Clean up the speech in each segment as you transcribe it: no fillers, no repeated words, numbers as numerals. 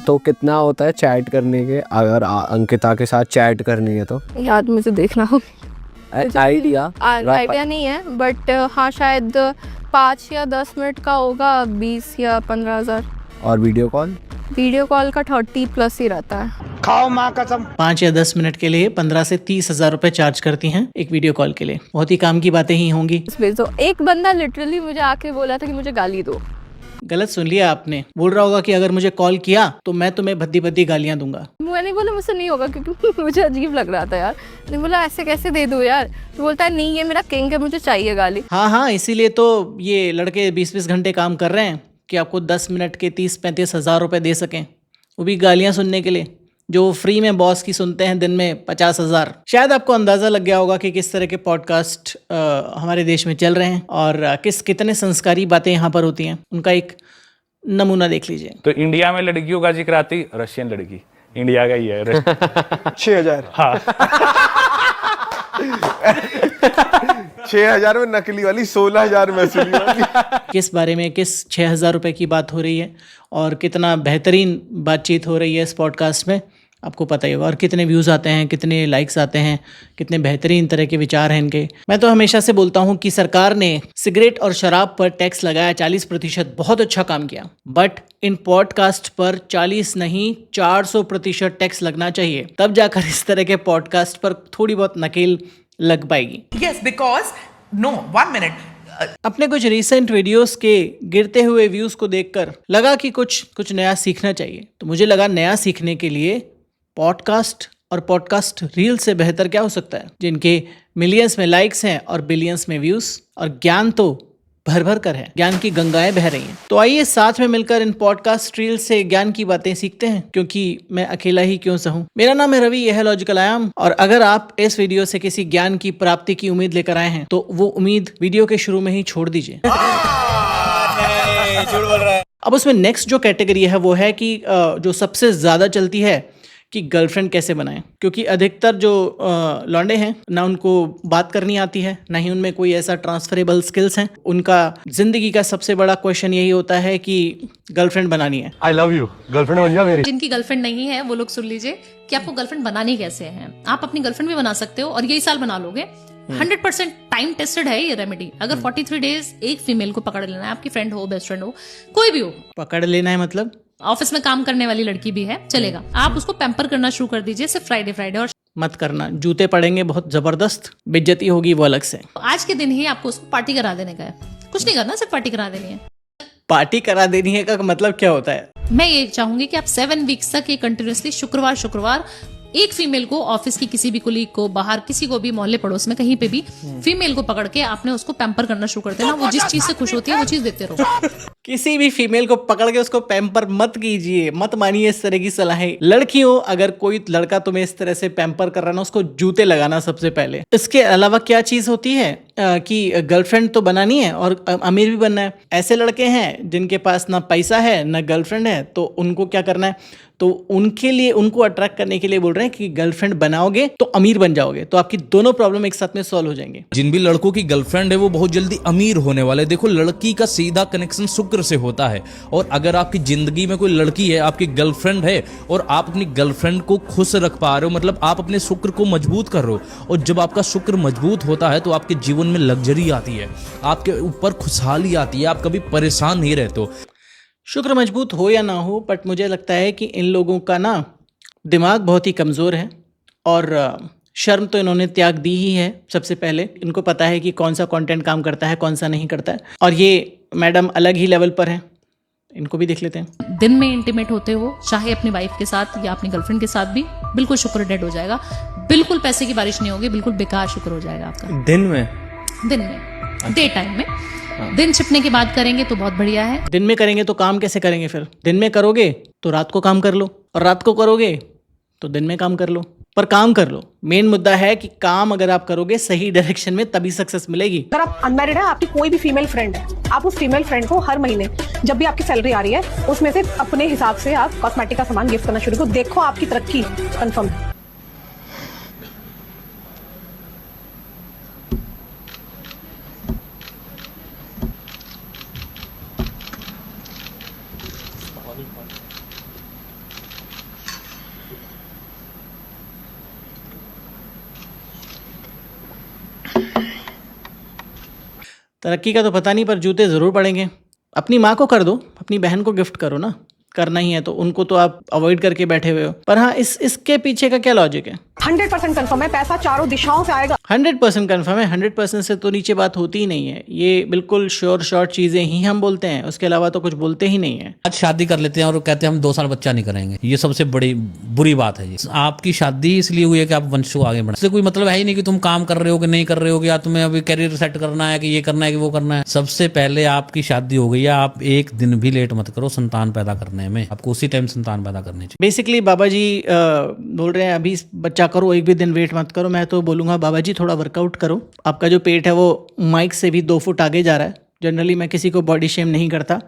तो कितना होता है चैट करने के, अगर अंकिता के साथ चैट करनी है तो? यार मुझे देखना होगा, आइडिया नहीं है, बट हाँ शायद 5 या 10 मिनट का होगा, 20 या 15,000। और वीडियो कॉल का 30+ ही रहता है। खाओ माँ कसम। 5 या 10 मिनट के लिए 15 से 30,000 रुपए चार्ज करती हैं एक वीडियो कॉल के लिए। बहुत ही काम की बातें ही होंगी। तो एक बंदा लिटरली मुझे आके बोला था कि मुझे गाली दो। गलत सुन लिया आपने, बोल रहा होगा कि अगर मुझे कॉल किया तो मैं तुम्हें भद्दी भद्दी गालियां दूंगा। मैंने बोला मुझसे नहीं होगा, क्योंकि मुझे अजीब लग रहा था यार। मैंने बोला ऐसे कैसे दे दूं यार, तो बोलता है नहीं ये मेरा किंग है, मुझे चाहिए गाली। हाँ, इसीलिए तो ये लड़के 20-20 घंटे काम कर रहे हैं कि आपको 10 मिनट के 30-35 हज़ार रुपए दे सकें, वो भी गालियां सुनने के लिए, जो फ्री में बॉस की सुनते हैं दिन में 50,000। शायद आपको अंदाज़ा लग गया होगा कि किस तरह के पॉडकास्ट हमारे देश में चल रहे हैं और कितने संस्कारी बातें यहाँ पर होती हैं। उनका एक नमूना देख लीजिए। तो इंडिया में लड़कियों का जिक्र आती, रशियन लड़की, इंडिया का ही है 6,000। हाँ 6,000 में नकली वाली, 16,000 में असली वाली। किस बारे में, किस 6,000 रुपए की बात हो रही है और कितना बेहतरीन बातचीत हो रही है इस पॉडकास्ट में, आपको पता ही होगा। और कितने व्यूज़ आते हैं, कितने लाइक्स आते हैं, कितने बेहतरीन तरह के विचार हैं इनके। मैं तो हमेशा से बोलता हूं कि सरकार ने सिगरेट और शराब पर टैक्स लगाया 40%, बहुत अच्छा काम किया। बट इन पॉडकास्ट पर 40 नहीं 400% टैक्स लगना चाहिए, तब जाकर इस तरह के पॉडकास्ट पर थोड़ी बहुत नकेल लग पाएगी। Yes, because no, 1 minute. अपने कुछ रीसेंट वीडियोस के गिरते हुए व्यूज को देखकर लगा कि कुछ नया सीखना चाहिए। तो मुझे लगा नया सीखने के लिए पॉडकास्ट और पॉडकास्ट रील से बेहतर क्या हो सकता है, जिनके मिलियंस में लाइक्स हैं और बिलियंस में व्यूज, और ज्ञान तो भर भर कर है, ज्ञान की गंगाएं बह रही हैं। तो आइए साथ में मिलकर इन पॉडकास्ट रील से ज्ञान की बातें सीखते हैं, क्योंकि मैं अकेला ही क्यों सहूं। मेरा नाम है रवि, यह है लॉजिकल आयाम, और अगर आप इस वीडियो से किसी ज्ञान की प्राप्ति की उम्मीद लेकर आए हैं तो वो उम्मीद वीडियो के शुरू में ही छोड़ दीजिए। अब उसमें नेक्स्ट जो कैटेगरी है वो है कि जो सबसे ज्यादा चलती है कि गर्लफ्रेंड कैसे बनाएं, क्योंकि अधिकतर जो लौंडे हैं ना, उनको बात करनी आती है, ना ही उनमें कोई ऐसा ट्रांसफरेबल स्किल्स हैं। उनका जिंदगी का सबसे बड़ा क्वेश्चन यही होता है कि गर्लफ्रेंड बनानी है। आई लव यू, गर्लफ्रेंड बन जा मेरी। जिनकी गर्लफ्रेंड नहीं है वो लोग सुन लीजिए कि आपको गर्लफ्रेंड बनानी कैसे है। आप अपनी गर्लफ्रेंड भी बना सकते हो और यही साल बना लोगे। 100% टाइम टेस्टेड है ये रेमेडी। अगर 43 डेज एक फीमेल को पकड़ लेना है, आपकी फ्रेंड हो, बेस्ट फ्रेंड हो, कोई भी हो, पकड़ लेना है मतलब ऑफिस में काम करने वाली लड़की भी है, चलेगा। आप उसको पैम्पर करना शुरू कर दीजिए सिर्फ फ्राइडे और मत करना, जूते पड़ेंगे बहुत जबरदस्त, बेइज्जती होगी वो अलग से। आज के दिन ही आपको उसको पार्टी करा देने का है। कुछ नहीं करना, सिर्फ पार्टी करा देनी है। पार्टी करा देनी है का मतलब क्या होता है? मैं ये चाहूंगी कि आप 7 वीक्स तक ये कंटिन्यूसली शुक्रवार एक फीमेल को, ऑफिस की किसी भी कुलीग को, बाहर किसी को भी, मोहल्ले पड़ोस में कहीं पे भी फीमेल को पकड़ के आपने उसको पैम्पर करना शुरू कर देना। वो जिस चीज से खुश होती है वो चीज देते रहो। किसी भी फीमेल को पकड़ के उसको पैम्पर मत कीजिए, मत मानिए इस तरह की सलाहें। लड़कियों, अगर कोई लड़का तुम्हें इस तरह से पैम्पर कर रहा है ना, उसको जूते लगाना सबसे पहले। इसके अलावा क्या चीज होती है कि गर्लफ्रेंड तो बनानी है और अमीर भी बनना है। ऐसे लड़के हैं जिनके पास ना पैसा है ना गर्लफ्रेंड है, तो उनको क्या करना है, तो उनके लिए, उनको अट्रैक्ट करने के लिए बोल रहे हैं कि गर्लफ्रेंड बनाओगे तो अमीर बन जाओगे, तो आपकी दोनों प्रॉब्लम एक साथ में सॉल्व हो जाएंगे। जिन भी लड़कों की गर्लफ्रेंड है वो बहुत जल्दी अमीर होने वाले। देखो, लड़की का सीधा कनेक्शन शुक्र से होता है, और अगर आपकी जिंदगी में कोई लड़की है, आपकी गर्लफ्रेंड है, और आप अपनी गर्लफ्रेंड को खुश रख पा रहे हो, मतलब आप अपने शुक्र को मजबूत कर रहे हो। और जब आपका शुक्र मजबूत होता है तो आपके जीवन में लग्जरी आती है, आपके ऊपर खुशहाली आती है, आप कभी परेशान नहीं रहते हो। शुक्र मजबूत हो या ना हो, बट मुझे लगता है कि इन लोगों का ना दिमाग बहुत ही कमज़ोर है, और शर्म तो इन्होंने त्याग दी ही है। सबसे पहले इनको पता है कि कौन सा कंटेंट काम करता है, कौन सा नहीं करता है, और ये मैडम अलग ही लेवल पर हैं। इनको भी देख लेते हैं। दिन में इंटीमेट होते हो, चाहे अपनी वाइफ के साथ या अपनी गर्लफ्रेंड के साथ भी, बिल्कुल शुक्र डेड हो जाएगा। बिल्कुल पैसे की बारिश नहीं होगी, बिल्कुल बेकार शुक्र हो जाएगा आपका। दिन में डे टाइम में। दिन छिपने के बाद करेंगे तो बहुत बढ़िया है। दिन में करेंगे तो काम कैसे करेंगे फिर? दिन में करोगे तो रात को काम कर लो, और रात को करोगे तो दिन में काम कर लो, पर काम कर लो। मेन मुद्दा है कि काम अगर आप करोगे सही डायरेक्शन में, तभी सक्सेस मिलेगी। अगर आप अनमैरिड है, आपकी कोई भी फीमेल फ्रेंड है, आप उस फीमेल फ्रेंड को हर महीने जब भी आपकी सैलरी आ रही है उसमें से अपने हिसाब से आप कॉस्मेटिक का सामान गिफ्ट करना शुरू करो। देखो आपकी तरक्की कंफर्म है। तरक्की का तो पता नहीं, पर जूते ज़रूर पड़ेंगे। अपनी माँ को कर दो, अपनी बहन को गिफ्ट करो ना, करना ही है तो। उनको तो आप अवॉइड करके बैठे हुए हो। पर हाँ, इसके पीछे का क्या लॉजिक है? 100% कंफर्म है, पैसा चारों दिशाओं से आएगा। 100% कन्फर्म है। 100% से तो नीचे बात होती ही नहीं है। ये बिल्कुल श्योर शॉर्ट चीज़ें ही हम बोलते हैं, उसके अलावा तो कुछ बोलते ही नहीं है। आज शादी कर लेते हैं और कहते हैं हम 2 साल बच्चा नहीं करेंगे, ये सबसे बड़ी बुरी बात है। ये आपकी शादी इसलिए हुई है कि आप वंश को आगे बढ़ाएं। इससे कोई मतलब है ही नहीं कि तुम काम कर रहे हो कि नहीं कर रहे हो, या तुम्हें अभी करियर सेट करना है कि ये करना है कि वो करना है। सबसे पहले आपकी शादी हो गई है, आप एक दिन भी लेट मत करो संतान पैदा करने में, आपको उसी टाइम संतान पैदा करनी चाहिए। बेसिकली बाबा जी बोल रहे हैं अभी बच्चा करो, एक भी दिन वेट मत करो। मैं तो बोलूँगा बाबा जी थोड़ा वर्कआउट करो। आपका जो पेट है वो माइक से भी 2 फुट आगे जा रहा है। जनरली मैं किसी को बॉडी शेम नहीं करता,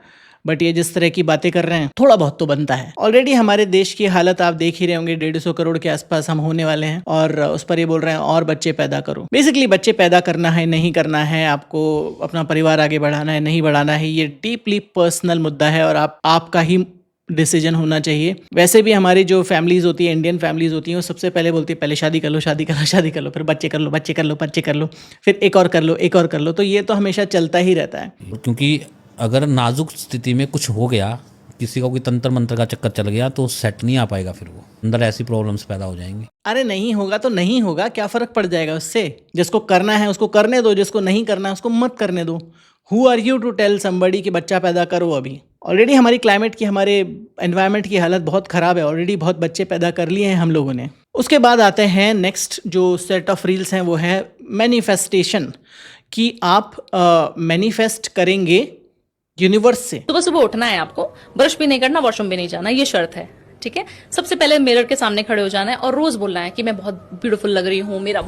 बट ये जिस तरह की बातें कर रहे हैं थोड़ा बहुत तो बनता है। ऑलरेडी हमारे देश की हालत आप देख ही रहे होंगे, 150 करोड़ के आसपास हम होने वाले हैं, और उस पर ये बोल रहे हैं और बच्चे पैदा करो। बेसिकली बच्चे पैदा करना है नहीं करना है, आपको अपना परिवार आगे बढ़ाना है नहीं बढ़ाना है, ये डीपली पर्सनल मुद्दा है और आपका ही डिसीजन होना चाहिए। वैसे भी हमारी जो फैमिलीज होती है, इंडियन फैमिलीज होती हैं, वो सबसे पहले बोलती है पहले शादी कर लो, शादी कर लो, शादी कर लो, फिर बच्चे कर लो, बच्चे कर लो, बच्चे कर लो, फिर एक और कर लो, एक और कर लो। तो ये तो हमेशा चलता ही रहता है। क्योंकि अगर नाजुक स्थिति में कुछ हो गया, किसी का कोई तंत्र मंत्र का चक्कर चल गया, तो सेट नहीं आ पाएगा, फिर वो अंदर ऐसी प्रॉब्लम्स पैदा हो जाएंगी। अरे नहीं होगा तो नहीं होगा, क्या फ़र्क पड़ जाएगा उससे? जिसको करना है उसको करने दो, जिसको नहीं करना है उसको मत करने दो। Who are you to tell somebody कि बच्चा पैदा करो? अभी ऑलरेडी हमारी क्लाइमेट की, हमारे एनवायरनमेंट की हालत बहुत ख़राब है। ऑलरेडी बहुत बच्चे पैदा कर लिए हैं हम लोगों ने। उसके बाद आते हैं नेक्स्ट जो सेट ऑफ रील्स हैं, वो है मैनिफेस्टेशन, कि आप मैनिफेस्ट करेंगे यूनिवर्स से। सुबह सुबह उठना है आपको, ब्रश भी नहीं करना, वॉशरूम भी नहीं जाना, ये शर्त है, ठीक है। सबसे पहले मिरर के सामने खड़े हो जाना है और रोज बोलना है कि मैं बहुत ब्यूटीफुल लग रही हूँ, मेरा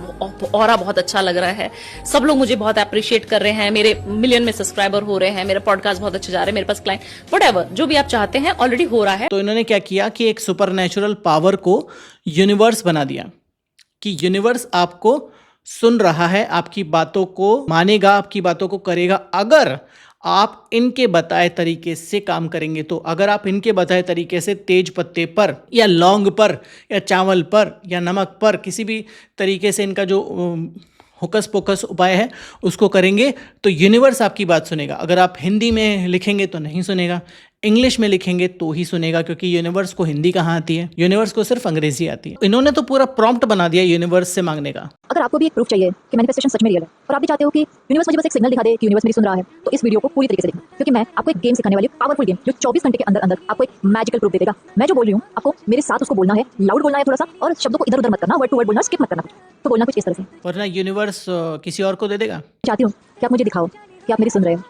ऑरा बहुत अच्छा लग रहा है, सब लोग मुझे बहुत अप्रिशिएट कर रहे हैं, मेरे मिलियन में सब्सक्राइबर हो रहे हैं, मेरा पॉडकास्ट बहुत अच्छे जा रहे हैं, मेरे पास क्लाइंट, व्हाटएवर जो भी आप चाहते हैं ऑलरेडी हो रहा है। तो इन्होंने क्या किया कि एक सुपरनेचुरल पावर को यूनिवर्स बना दिया, कि यूनिवर्स आपको सुन रहा है, आपकी बातों को मानेगा, आपकी बातों को करेगा, अगर आप इनके बताए तरीके से काम करेंगे तो। अगर आप इनके बताए तरीके से तेज पत्ते पर या लौंग पर या चावल पर या नमक पर किसी भी तरीके से इनका जो होकस पोकस उपाय है उसको करेंगे तो यूनिवर्स आपकी बात सुनेगा। अगर आप हिंदी में लिखेंगे तो नहीं सुनेगा, इंग्लिश में लिखेंगे तो ही सुनेगा, क्योंकि यूनिवर्स को हिंदी कहाँ आती है, यूनिवर्स को सिर्फ अंग्रेजी आती है। इन्होंने तो पूरा प्रॉम्प्ट बना दिया यूनिवर्स से मांगने का। अगर आपको भी एक प्रूफ चाहिए कि मैनिफेस्टेशन सच में रियल है और आप भी चाहते हो कि यूनिवर्स मुझे बस एक सिग्नल दिखा दे कि यूनिवर्स मेरी सुन रहा है, तो इस वीडियो को पूरी तरीके से देखें, क्योंकि मैं आपको एक गेम सिखाने वाली हूं, पावरफुल गेम, जो 24 घंटे के अंदर अंदर आपको एक मैजिकल प्रूफ दे देगा। मैं जो बोल रही हूँ आपको मेरे साथ उसको बोलना है, लाउड बोलना है थोड़ा सा, और शब्दों को इधर उधर मत करना, वर्ड टू वर्ड बोलना, स्किप मत करना, तो बोलना कुछ इस तरह से, वरना यूनिवर्स किसी और को दे देगा। चाहती हूँ कि आप मुझे दिखाओ कि आप मेरी सुन रहे हो,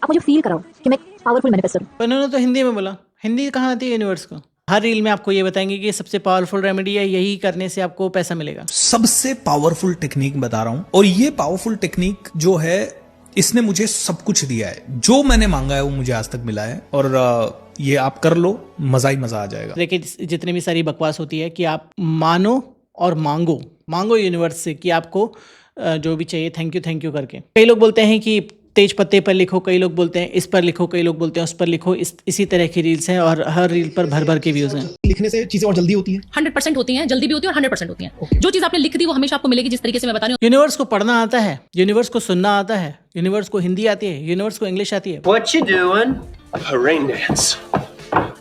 आप मुझे फील कराओ कि मैं पावरफुल मैनिफेस्टर हूँ। पर इन्होंने तो हिंदी में बोला, हिंदी कहाँ आती है यूनिवर्स को? हर रील में आपको ये बताएंगे कि ये सबसे पावरफुल रेमेडी है, यही करने से आपको पैसा मिलेगा। सबसे पावरफुल टेक्निक बता रहा हूं, और ये पावरफुल टेक्निक जो है इसने मुझे सब कुछ दिया है, जो मैंने मांगा है वो मुझे आज तक मिला है, और ये आप कर लो, मजा ही मजा आ जाएगा। देखिए जितनी भी सारी बकवास होती है कि आप मानो और मांगो यूनिवर्स से कि आपको जो भी चाहिए थैंक यू करके। कई लोग बोलते हैं कि तेज पत्ते पर लिखो, कई लोग बोलते हैं इस पर लिखो, कई लोग बोलते हैं उस पर लिखो। इसी तरह की रील्स हैं और हर रील पर भर भर के व्यूज हैं। लिखने से चीजें और जल्दी होती हैं। 100% होती हैं, जल्दी भी होती है और 100% होती हैं। जो चीज आपने लिख दी वो हमेशा आपको मिलेगी, जिस तरीके से मैं बता रही हूँ। यूनिवर्स को पढ़ना आता है, यूनिवर्स को सुनना आता है, यूनिवर्स को हिंदी आती है, यूनिवर्स को इंग्लिश आती है। What you doing? A rain dance.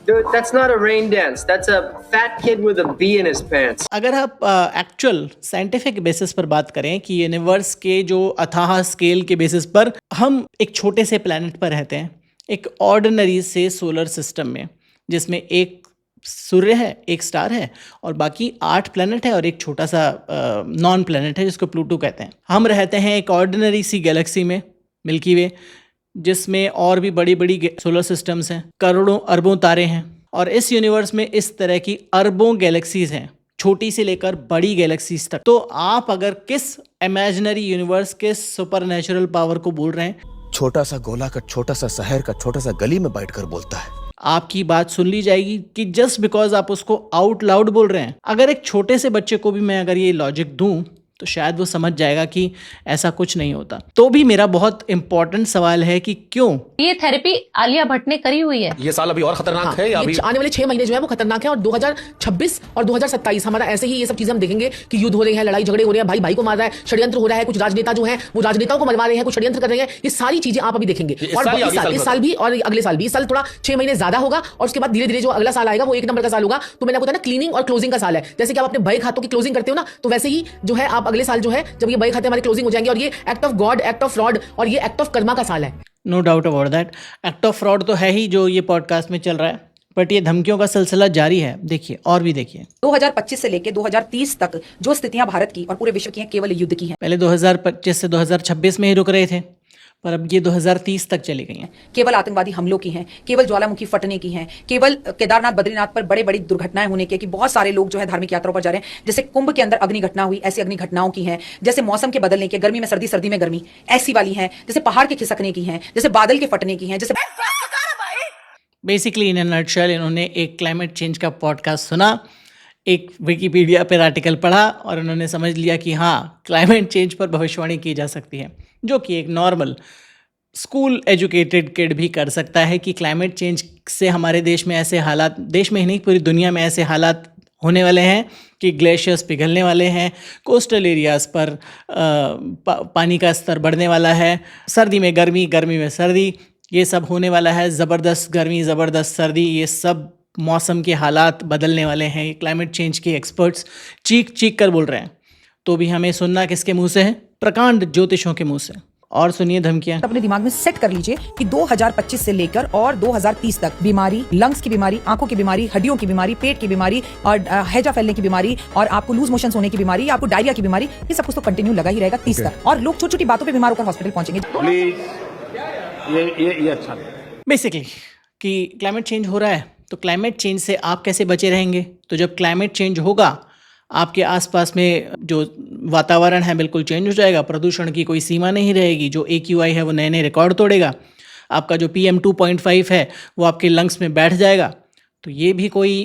Dude, that's not a rain dance. That's a fat kid with a bee in his pants. अगर आप एक्चुअल साइंटिफिक बेसिस पर बात करें कि यूनिवर्स के जो अथाह स्केल के बेसिस पर हम एक छोटे से प्लैनेट पर रहते हैं, एक ऑर्डिनरी से सोलर सिस्टम में, जिसमें एक सूर्य है, एक स्टार है और बाकी 8 प्लैनेट है और एक छोटा सा नॉन प्लैनेट है जिसको प्लूटो कहते हैं। हम रहते हैं एक ऑर्डिनरी सी गैलेक्सी में, मिल्की वे, जिसमें और भी बड़ी बड़ी सोलर सिस्टम्स हैं, करोड़ों अरबों तारे हैं, और इस यूनिवर्स में इस तरह की अरबों गैलेक्सीज हैं, छोटी से लेकर बड़ी गैलेक्सीज तक। तो आप अगर किस इमेजिनरी यूनिवर्स के सुपरनेचुरल पावर को बोल रहे हैं, छोटा सा गोला का छोटा सा शहर का छोटा सा गली में बैठकर बोलता है, आपकी बात सुन ली जाएगी कि जस्ट बिकॉज आप उसको आउट लाउड बोल रहे हैं। अगर एक छोटे से बच्चे को भी मैं अगर ये लॉजिक दूं तो शायद वो समझ जाएगा कि ऐसा कुछ नहीं होता। तो भी मेरा बहुत इंपॉर्टेंट सवाल है कि क्यों ये थेरेपी आलिया भट्ट ने करी हुई है। ये साल अभी और खतरनाक है या अभी आने वाले 6 महीने जो है वो खतरनाक है और 2026 और 2027 हमारा ऐसे ही ये सब चीजें हम देखेंगे कि युद्ध हो रहे हैं, लड़ाई झगड़े हो रहे हैं, भाई भाई को मार रहा है, षड्यंत्र हो रहा है, कुछ राजनेता जो है वो राजनेताओं को मरवा रहे हैं, कुछ षड्यंत्र कर रहे हैं। ये सारी चीजें आप अभी देखेंगे और इस साल भी और अगले साल भी। इस साल थोड़ा 6 महीने ज्यादा होगा और उसके बाद धीरे धीरे जो अगला साल आएगा वो 1 नंबर का साल होगा। तो मैंने आपको बताया ना, क्लीनिंग और क्लोजिंग का साल है। जैसे कि आप अपने बहे खातों की क्लोजिंग करते हो ना, तो वैसे ही जो है आप अगले साल जो है जब ये बहे खाते हमारे क्लोजिंग हो जाएंगे और ये act of God, act of fraud और ये एक्ट ऑफ कर्मा का साल है। No doubt about that. Act of fraud तो है ही जो ये पॉडकास्ट में चल रहा है, बट ये धमकियों का सिलसिला जारी है। देखिए और भी देखिए, 2025 से लेकर 2030 तक जो स्थितियां भारत की और पूरे विश्व की हैं केवल युद्ध की हैं। पहले 2025 से 2026 में ही रुक रहे थे, पर अब ये 2030 तक चली गई हैं। केवल आतंकवादी हमलों की हैं, केवल ज्वालामुखी फटने की हैं, केवल केदारनाथ बद्रीनाथ पर बड़े बड़ी दुर्घटनाएं होने की, कि बहुत सारे लोग जो है धार्मिक यात्राओं पर जा रहे हैं। जैसे कुंभ के अंदर अग्नि घटना हुई, ऐसी अग्नि घटनाओं की हैं। जैसे मौसम के बदलने की, गर्मी में सर्दी, सर्दी में गर्मी, ऐसी वाली हैं। जैसे पहाड़ के खिसकने की हैं, जैसे बादल के फटने की हैं। जैसे बेसिकली इन अ नटशेल इन्होंने एक क्लाइमेट चेंज का पॉडकास्ट सुना, एक विकिपीडिया पर आर्टिकल पढ़ा और उन्होंने समझ लिया कि हाँ, क्लाइमेट चेंज पर भविष्यवाणी की जा सकती है, जो कि एक नॉर्मल स्कूल एजुकेटेड किड भी कर सकता है कि क्लाइमेट चेंज से हमारे देश में ऐसे हालात, देश में ही नहीं पूरी दुनिया में ऐसे हालात होने वाले हैं कि ग्लेशियर्स पिघलने वाले हैं, कोस्टल एरियाज़ पर पानी का स्तर बढ़ने वाला है, सर्दी में गर्मी, गर्मी में सर्दी, ये सब होने वाला है, ज़बरदस्त गर्मी, ज़बरदस्त सर्दी, ये सब मौसम के हालात बदलने वाले हैं। क्लाइमेट चेंज के एक्सपर्ट्स चीख चीख कर बोल रहे हैं, तो भी हमें सुनना किसके मुंह से है? प्रकांड ज्योतिषों के मुंह से। और सुनिए धमकियां। अपने दिमाग में सेट कर लीजिए कि 2025 से लेकर और 2030 तक बीमारी, लंग्स की बीमारी, आंखों की बीमारी, हड्डियों की बीमारी, पेट की बीमारी और हैजा फैलने की बीमारी और आपको लूज मोशन होने की बीमारी, आपको डायरिया की बीमारी, ये सब कुछ तो कंटिन्यू लगा ही रहेगा 30 तक। और लोग छोटी छोटी बातों पे बीमार होकर हॉस्पिटल पहुंचेंगे। ये अच्छा बेसिकली कि क्लाइमेट चेंज हो रहा है, तो क्लाइमेट चेंज से आप कैसे बचे रहेंगे? तो जब क्लाइमेट चेंज होगा, आपके आसपास में जो वातावरण है बिल्कुल चेंज हो जाएगा, प्रदूषण की कोई सीमा नहीं रहेगी, जो AQI है वो नए नए रिकॉर्ड तोड़ेगा, आपका जो PM 2.5 है वो आपके लंग्स में बैठ जाएगा। तो ये भी कोई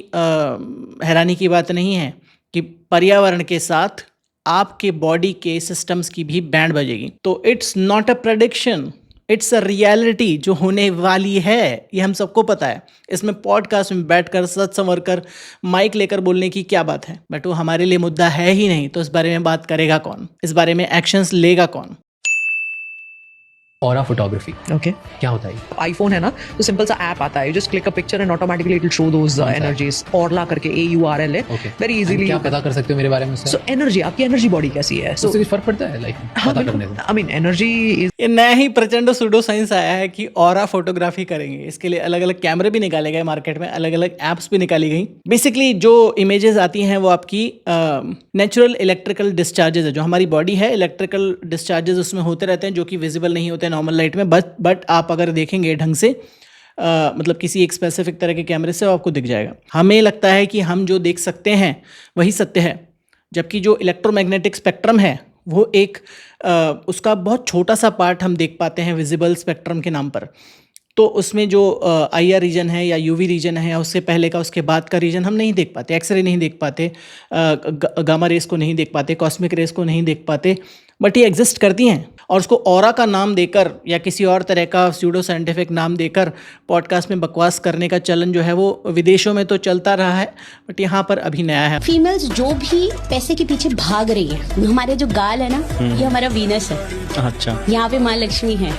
हैरानी की बात नहीं है कि पर्यावरण के साथ आपके बॉडी के सिस्टम्स की भी बैंड बजेगी। तो it's not a prediction, it's a reality जो होने वाली है, ये हम सबको पता है। इसमें पॉडकास्ट में बैठकर सच संवर कर माइक लेकर बोलने की क्या बात है? बट वो हमारे लिए मुद्दा है ही नहीं, तो इस बारे में बात करेगा कौन? इस बारे में एक्शंस लेगा कौन? ऑरा फोटोग्राफी, ओके, क्या होता है? आईफोन है ना, तो सिंपल सा ऐप आता है, you just click a picture and automatically it will show those energies. ऑरला करके AURL है, वेरी इजीली। क्या पता कर सकते हो मेरे बारे में? सो एनर्जी, आपकी एनर्जी बॉडी कैसी है, सो कुछ फर्क पड़ता है लाइक पता करने से? आई मीन एनर्जी इज, ये नया ही प्रचंड सूडो साइंस आया है कि ऑरा फोटोग्राफी करेंगे। इसके लिए अलग अलग कैमरे भी निकाले गए मार्केट में, अलग अलग ऐप्स भी निकाली गई। बेसिकली जो इमेजेस आती हैं वो आपकी नेचुरल इलेक्ट्रिकल डिस्चार्जेस है, जो हमारी बॉडी है, इलेक्ट्रिकल डिस्चार्जेस उसमें होते रहते हैं जो कि विजिबल नहीं होते नॉर्मल लाइट में, बट आप अगर देखेंगे ढंग से, मतलब किसी एक स्पेसिफिक तरह के कैमरे से, आपको दिख जाएगा। हमें लगता है कि हम जो देख सकते हैं वही सत्य है, जबकि जो इलेक्ट्रोमैग्नेटिक स्पेक्ट्रम है वो एक उसका बहुत छोटा सा पार्ट हम देख पाते हैं विजिबल स्पेक्ट्रम के नाम पर। तो उसमें जो IR रीजन है या UV रीजन है, या उससे पहले का उसके बाद का रीजन हम नहीं देख पाते, एक्सरे नहीं देख पाते, गामा रेस को नहीं देख पाते, कॉस्मिक रेस को नहीं देख पाते, बट ये एग्जिस्ट करती हैं। और उसको ऑरा का नाम देकर या किसी और तरह का स्यूडो साइंटिफिक नाम देकर पॉडकास्ट में बकवास करने का चलन जो है वो विदेशों में तो चलता रहा है, बट यहाँ पर अभी नया है। फीमेल्स जो भी पैसे के पीछे भाग रही है, हमारे जो गाल है ना, ये हमारा वीनस है। अच्छा, यहाँ पे माँ लक्ष्मी है।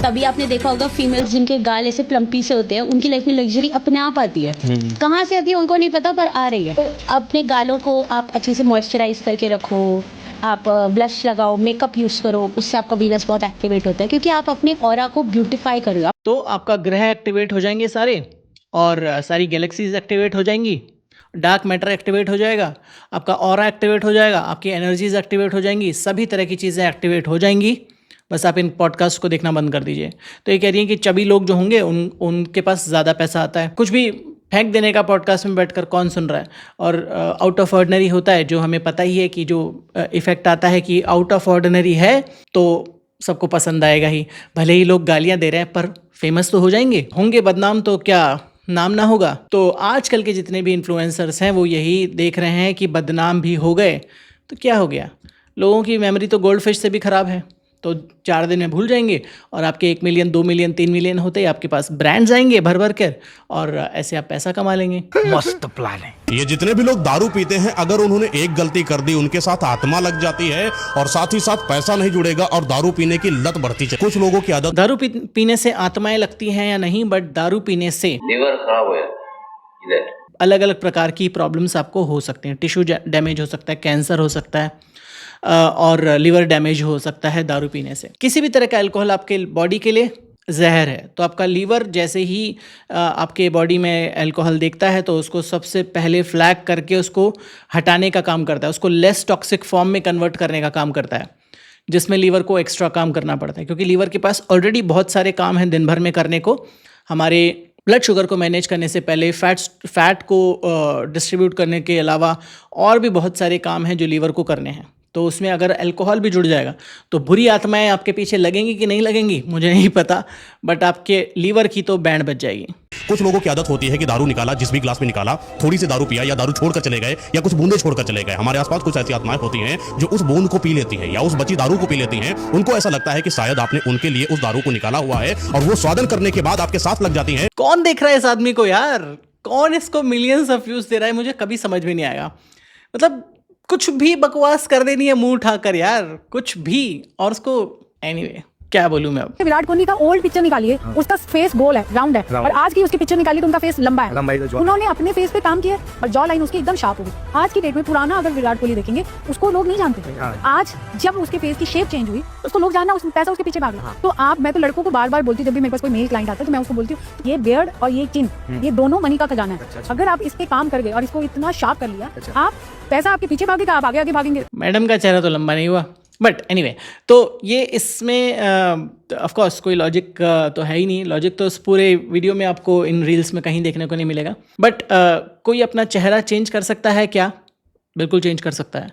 तभी आपने देखा होगा फीमेल्स जिनके गाल ऐसे प्लम्पी से होते हैं, उनकी लाइफ में लग्जरी अपने आप आती है। कहाँ से आती है उनको नहीं पता, पर आ रही है। तो अपने गालों को आप अच्छे से मॉइस्चराइज करके रखो, आप ब्लश लगाओ, मेकअप यूज़ करो, उससे आपका वीनस बहुत एक्टिवेट होता है, क्योंकि आप अपने ऑरा को ब्यूटीफाई कर रहे हो। तो आपका ग्रह एक्टिवेट हो जाएंगे सारे, और सारी गैलेक्सीज एक्टिवेट हो जाएंगी, डार्क मैटर एक्टिवेट हो जाएगा, आपका ऑरा एक्टिवेट हो जाएगा, आपकी एनर्जीज एक्टिवेट हो जाएंगी, सभी तरह की चीज़ें एक्टिवेट हो जाएंगी। बस आप इन पॉडकास्ट को देखना बंद कर दीजिए। तो ये कह रही हैं कि चबी लोग जो होंगे उनके पास ज़्यादा पैसा आता है। कुछ भी फेंक देने का पॉडकास्ट में बैठकर कौन सुन रहा है? और आउट ऑफ ऑर्डिनरी होता है, जो हमें पता ही है कि जो इफ़ेक्ट आता है कि आउट ऑफ ऑर्डिनरी है तो सबको पसंद आएगा ही। भले ही लोग गालियाँ दे रहे हैं, पर फेमस तो हो जाएंगे, होंगे बदनाम, तो क्या नाम ना होगा? तो आजकल के जितने भी इन्फ्लुएंसर्स हैं वो यही देख रहे हैं कि बदनाम भी हो गए तो क्या हो गया, लोगों की मेमोरी तो गोल्ड फिश से भी ख़राब है, तो 4 दिन में भूल जाएंगे और आपके 1 मिलियन 2 मिलियन 3 मिलियन होते ही आपके पास ब्रांड्स आएंगे भर भर कर और ऐसे आप पैसा कमा लेंगे। मस्त प्लान है। ये जितने भी लोग दारू पीते हैं, अगर उन्होंने एक गलती कर दी, उनके साथ आत्मा लग जाती है और साथ ही साथ पैसा नहीं जुड़ेगा और दारू पीने की लत बढ़ती है। कुछ लोगों की आदत, दारू पीने से आत्माएं लगती हैं या नहीं, बट दारू पीने से लिवर खराब हो अलग अलग प्रकार की प्रॉब्लम्स आपको हो सकते हैं। टिश्यू डैमेज हो सकता है, कैंसर हो सकता है और लिवर डैमेज हो सकता है दारू पीने से। किसी भी तरह का अल्कोहल आपके बॉडी के लिए जहर है, तो आपका लीवर जैसे ही आपके बॉडी में अल्कोहल देखता है तो उसको सबसे पहले फ्लैग करके उसको हटाने का काम करता है, उसको लेस टॉक्सिक फॉर्म में कन्वर्ट करने का काम करता है, जिसमें लीवर को एक्स्ट्रा काम करना पड़ता है, क्योंकि लीवर के पास ऑलरेडी बहुत सारे काम हैं दिन भर में करने को। हमारे ब्लड शुगर को मैनेज करने से पहले फैट को डिस्ट्रीब्यूट करने के अलावा और भी बहुत सारे काम हैं जो लीवर को करने हैं। तो उसमें अगर अल्कोहल भी जुड़ जाएगा तो बुरी आत्माएं आपके पीछे लगेंगी कि नहीं लगेंगी मुझे नहीं पता, बट आपके लीवर की तो बैंड बज जाएगी। कुछ लोगों की आदत होती है कि दारू निकाला, जिस भी ग्लास में निकाला, थोड़ी सी दारू पिया या दारू छोड़कर चले गए या कुछ बूंदे छोड़कर चले गए। हमारे आसपास कुछ ऐसी आत्माएं होती हैं जो उस बूंद को पी लेती हैं या उस बची दारू को पी लेती हैं। उनको ऐसा लगता है कि शायद आपने उनके लिए उस दारू को निकाला हुआ है और वो स्वादन करने के बाद आपके साथ लग जाती हैं। कौन देख रहा है इस आदमी को यार? कौन इसको मिलियंस ऑफ व्यूज दे रहा है? मुझे कभी समझ में नहीं आएगा। मतलब कुछ भी बकवास कर देनी है मुंह उठाकर यार, कुछ भी। और उसको एनीवे क्या बोलूं मैं अब। विराट कोहली का ओल्ड पिक्चर निकालिए, उसका फेस गोल है, राउंड है, और आज की उसकी पिक्चर निकालिए तो उनका फेस लंबा है। उन्होंने अपने फेस पे काम किया और जॉ लाइन उसकी एकदम शार्प होगी। आज की डेट में पुराना अगर विराट कोहली देखेंगे उसको लोग नहीं जानते। आज जब उसके फेस की शेप चेंज हुई उसको लोग जानना, पैसा उसके पीछे भाग रहा। तो मैं तो लड़कों को बार बार बोलती हूँ, जब भी मेरे पास कोई मेल क्लाइंट आता है तो मैं उसको बोलती हूँ ये बियर्ड और ये चिन, ये दोनों मनी का खजाना है। अगर आप इस पे काम कर गए और इसको इतना शार्प कर लिया, आप पैसा आपके पीछे भागेगा, आप आगे आगे भागेंगे। मैडम का चेहरा तो लंबा नहीं हुआ, बट एनीवे तो ये इसमें ऑफ कोर्स कोई लॉजिक तो है ही नहीं। लॉजिक तो इस पूरे वीडियो में आपको इन रील्स में कहीं देखने को नहीं मिलेगा। बट कोई अपना चेहरा चेंज कर सकता है क्या? बिल्कुल चेंज कर सकता है।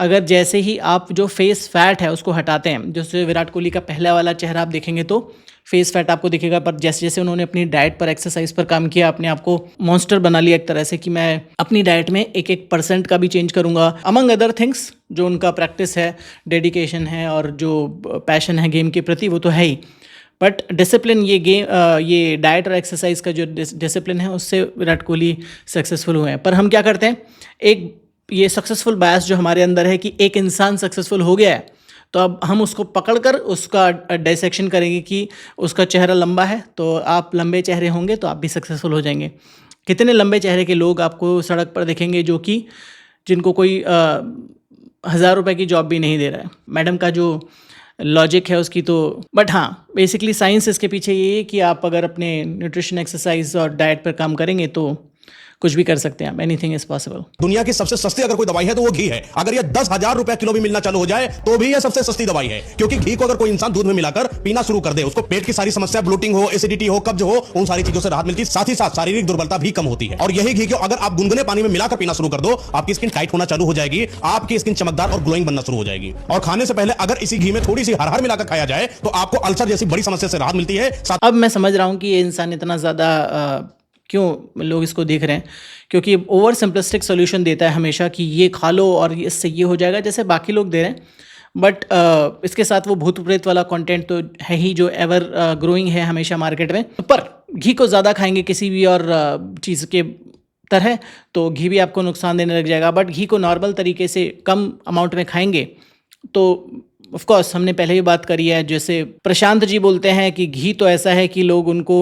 अगर जैसे ही आप जो फेस फैट है उसको हटाते हैं, जैसे विराट कोहली का पहला वाला चेहरा आप देखेंगे तो फेस फैट आपको दिखेगा, पर जैसे जैसे उन्होंने अपनी डाइट पर, एक्सरसाइज पर काम किया, अपने आप को मॉन्स्टर बना लिया एक तरह से कि मैं अपनी डाइट में 1% का भी चेंज करूंगा, अमंग अदर थिंग्स। जो उनका प्रैक्टिस है, डेडिकेशन है और जो पैशन है गेम के प्रति, वो तो है ही। बट डिसिप्लिन, ये डाइट और एक्सरसाइज का जो डिसिप्लिन है उससे विराट कोहली सक्सेसफुल हुए हैं। पर हम क्या करते हैं, एक ये सक्सेसफुल बायस जो हमारे अंदर है कि एक इंसान सक्सेसफुल हो गया है तो अब हम उसको पकड़कर उसका डाइसेक्शन करेंगे कि उसका चेहरा लंबा है तो आप लंबे चेहरे होंगे तो आप भी सक्सेसफुल हो जाएंगे। कितने लंबे चेहरे के लोग आपको सड़क पर देखेंगे जो कि जिनको कोई 1000 रुपये की जॉब भी नहीं दे रहा है। मैडम का जो लॉजिक है उसकी तो, बट हाँ बेसिकली साइंस इसके पीछे ये है कि आप अगर अपने न्यूट्रिशन, एक्सरसाइज और डाइट पर काम करेंगे तो कुछ भी कर सकते हैं आप। Anything is possible. दुनिया की सबसे सस्ती अगर कोई दवाई है तो वो घी है। अगर ये 10,000 रुपए किलो भी मिलना चालू हो जाए तो भी ये सबसे सस्ती दवाई है, क्योंकि घी को अगर कोई इंसान दूध में मिलाकर पीना शुरू कर दे, उसको पेट की सारी समस्या, ब्लोटिंग हो, एसिडिटी हो, कब्ज हो, उन सारी चीजों से राहत मिलती है। साथ ही साथ शारीरिक दुर्बलता भी कम होती है। और यही घी को अगर आप गुनगुने पानी में मिलाकर पीना शुरू कर दो, आपकी स्किन टाइट होना चालू हो जाएगी, आपकी स्किन चमकदार और ग्लोइंग बनना शुरू हो जाएगी। और खाने से पहले अगर इसी घी में थोड़ी सी हरहर मिलाकर खाया जाए तो आपको अल्सर जैसी बड़ी समस्या से राहत मिलती है। अब मैं समझ रहा हूँ कि ये इंसान इतना ज़्यादा क्यों लोग इसको देख रहे हैं, क्योंकि ओवर सिंपलिस्टिक सोल्यूशन देता है हमेशा कि ये खा लो और इससे ये हो जाएगा, जैसे बाकी लोग दे रहे हैं। बट इसके साथ वो भूत प्रेत वाला कंटेंट तो है ही जो एवर ग्रोइंग है हमेशा मार्केट में। पर घी को ज़्यादा खाएंगे किसी भी और चीज़ के तरह तो घी भी आपको नुकसान देने लग जाएगा। बट घी को नॉर्मल तरीके से कम अमाउंट में खाएंगे तो ऑफ कोर्स हमने पहले भी बात करी है, जैसे प्रशांत जी बोलते हैं कि घी तो ऐसा है कि लोग उनको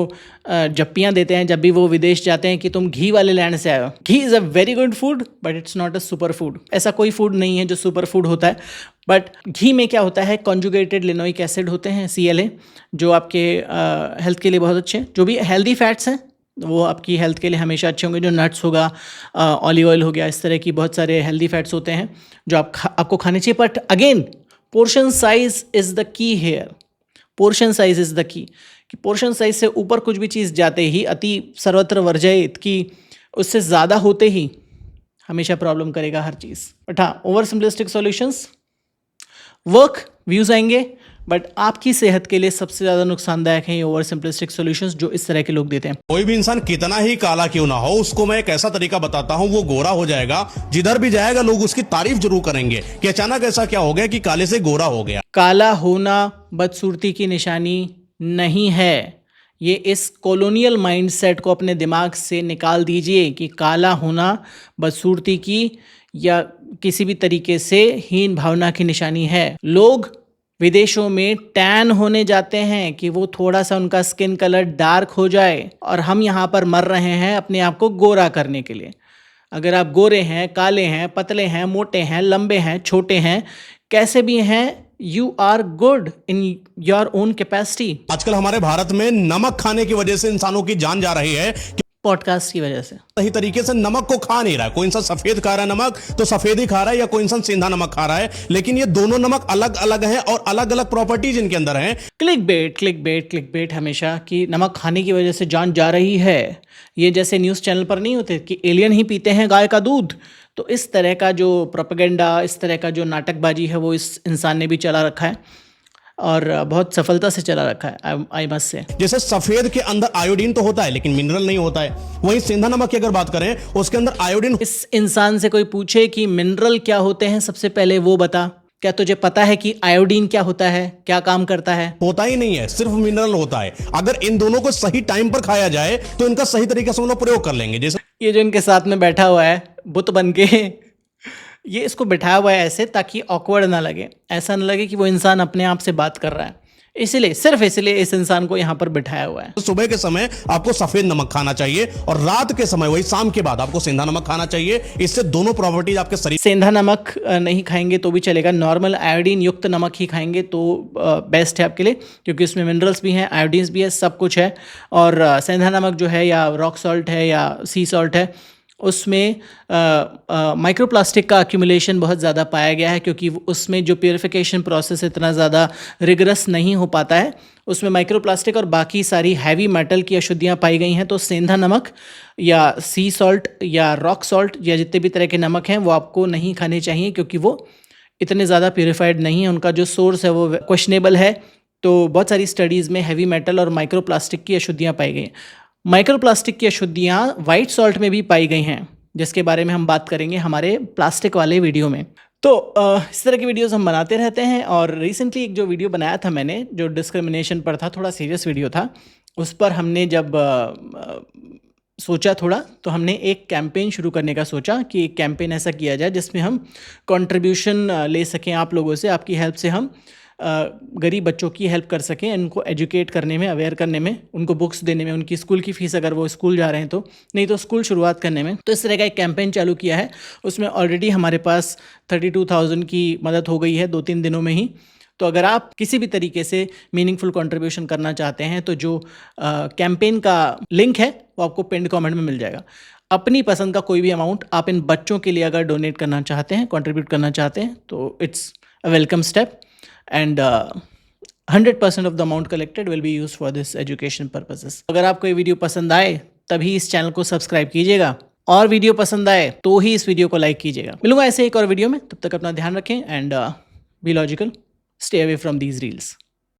जप्पियाँ देते हैं जब भी वो विदेश जाते हैं कि तुम घी वाले लैंड से आए हो। Ghee is a very good food but it's not a super food. ऐसा कोई फूड नहीं है जो सुपर फूड होता है। बट घी में क्या होता है, कॉन्जुगेटेड लिनोइक एसिड होते हैं, CLA, जो आपके हेल्थ के लिए बहुत अच्छे हैं। जो भी हेल्दी फैट्स हैं वो आपकी हेल्थ के लिए हमेशा अच्छे होंगे। जो नट्स होगा, ऑलिव ऑयल हो गया, इस तरह की बहुत सारे हेल्दी फैट्स होते हैं जो आपको खाने चाहिए। But again portion size is the key here. Portion size is the key, कि पोर्शन साइज से ऊपर कुछ भी चीज़ जाते ही अति सर्वत्र वर्जित, कि उससे ज़्यादा होते ही हमेशा प्रॉब्लम करेगा हर चीज़। बट हाँ, over simplistic solutions work, views आएंगे, बट आपकी सेहत के लिए सबसे ज़्यादा नुकसानदायक है ये ओवर सिंपलिस्टिक सॉल्यूशंस जो इस तरह के लोग देते हैं। कोई भी इंसान कितना ही काला क्यों ना हो, उसको मैं एक ऐसा तरीका बताता हूं, वो गोरा हो जाएगा। जिधर भी जाएगा लोग उसकी तारीफ जरूर करेंगे कि अचानक ऐसा क्या हो गया कि काले से गोरा हो गया। काला होना बदसूरती की निशानी नहीं है। ये इस कॉलोनियल माइंडसेट को अपने दिमाग से निकाल दीजिए कि काला होना बदसूरती की या किसी भी तरीके से हीन भावना की निशानी है। लोग विदेशों में टैन होने जाते हैं कि वो थोड़ा सा उनका स्किन कलर डार्क हो जाए, और हम यहाँ पर मर रहे हैं अपने आप को गोरा करने के लिए। अगर आप गोरे हैं, काले हैं, पतले हैं, मोटे हैं, लंबे हैं, छोटे हैं, कैसे भी हैं, you are good in your own capacity. आजकल हमारे भारत में नमक खाने की वजह से इंसानों की जान जा रही है, पॉडकास्ट की वजह से। सही तरीके से नमक को खा नहीं रहा है। कोई इंसान सफेद खा रहा है नमक तो सफेद ही खा रहा है, या कोई इंसान सेंधा नमक खा रहा है, लेकिन ये दोनों नमक अलग अलग हैं और अलग अलग प्रॉपर्टीज इनके अंदर हैं। क्लिक बेट हमेशा कि नमक खाने की वजह से जान जा रही है। ये जैसे न्यूज़ चैनल पर नहीं होते कि एलियन ही पीते हैं गाय का दूध। तो इस तरह का जो प्रोपेगेंडा, इस तरह का जो नाटकबाजी है वो इस इंसान ने भी चला रखा है और बहुत सफलता से चला रखा है, आई मस्ट से। जैसे सफेद के अंदर आयोडीन तो होता है लेकिन मिनरल नहीं होता है, वहीं सेंधा नमक की अगर बात करें उसके अंदर आयोडीन। इस इंसान से कोई पूछे कि मिनरल क्या होते हैं, सबसे पहले वो बता। क्या तुझे पता है कि आयोडीन क्या होता है, क्या काम करता है? होता ही नहीं है, सिर्फ मिनरल होता है। अगर इन दोनों को सही टाइम पर खाया जाए तो इनका सही तरीके से उन्हें प्रयोग कर लेंगे। जैसे ये जो इनके साथ में बैठा हुआ है बुत बन के, ये इसको बिठाया हुआ है ऐसे ताकि ऑकवर्ड ना लगे, ऐसा ना लगे कि वो इंसान अपने आप से बात कर रहा है। इसलिए, सिर्फ इसलिए इस इंसान को यहाँ पर बिठाया हुआ है। तो सुबह के समय आपको सफेद नमक खाना चाहिए और रात के समय, वही शाम के बाद, आपको सेंधा नमक खाना चाहिए। इससे दोनों प्रॉपर्टीज आपके शरीर। सेंधा नमक नहीं खाएंगे तो भी चलेगा, नॉर्मल आयोडीन युक्त नमक ही खाएंगे तो बेस्ट है आपके लिए, क्योंकि उसमें मिनरल्स भी हैं, आयोडीन्स भी है, सब कुछ है। और सेंधा नमक जो है या रॉक सॉल्ट है या सी सॉल्ट है, उसमें माइक्रोप्लास्टिक का एक्यूमुलेशन बहुत ज़्यादा पाया गया है, क्योंकि उसमें जो प्योरिफिकेशन प्रोसेस इतना ज़्यादा रिगरस नहीं हो पाता है। उसमें माइक्रोप्लास्टिक और बाकी सारी हैवी मेटल की अशुद्धियाँ पाई गई हैं। तो सेंधा नमक या सी सॉल्ट या रॉक सॉल्ट या जितने भी तरह के नमक हैं वो आपको नहीं खाने चाहिए, क्योंकि वो इतने ज़्यादा प्योरीफाइड नहीं है, उनका जो सोर्स है वो क्वेश्चनेबल है। तो बहुत सारी स्टडीज़ में हैवी मेटल और माइक्रोप्लास्टिक की अशुद्धियाँ पाई गई हैं। माइक्रोप्लास्टिक की अशुद्धियाँ वाइट सॉल्ट में भी पाई गई हैं, जिसके बारे में हम बात करेंगे हमारे प्लास्टिक वाले वीडियो में। तो इस तरह की वीडियोस हम बनाते रहते हैं। और रिसेंटली एक जो वीडियो बनाया था मैंने, जो डिस्क्रिमिनेशन पर था, थोड़ा सीरियस वीडियो था, उस पर हमने जब सोचा थोड़ा, तो हमने एक कैंपेन शुरू करने का सोचा कि एक कैंपेन ऐसा किया जाए जिसमें हम कंट्रीब्यूशन ले सकें आप लोगों से, आपकी हेल्प से हम गरीब बच्चों की हेल्प कर सकें, इनको एजुकेट करने में, अवेयर करने में, उनको बुक्स देने में, उनकी स्कूल की फ़ीस अगर वो स्कूल जा रहे हैं तो, नहीं तो स्कूल शुरुआत करने में। तो इस तरह का एक कैंपेन चालू किया है। उसमें ऑलरेडी हमारे पास 32,000 की मदद हो गई है 2-3 दिनों में ही। तो अगर आप किसी भी तरीके से मीनिंगफुल कंट्रीब्यूशन करना चाहते हैं तो जो कैंपेन का लिंक है वो आपको पिन्ड कमेंट में मिल जाएगा। अपनी पसंद का कोई भी अमाउंट आप इन बच्चों के लिए अगर डोनेट करना चाहते हैं, कंट्रीब्यूट करना चाहते हैं, तो it's a welcome step. And 100% of the amount collected will be used for this education purposes. अगर आपको ये वीडियो पसंद आए तभी इस चैनल को सब्सक्राइब कीजिएगा, और वीडियो पसंद आए तो ही इस वीडियो को लाइक कीजिएगा। मिलूंगा ऐसे एक और वीडियो में, तब तक अपना ध्यान रखें and be logical, stay away from these reels.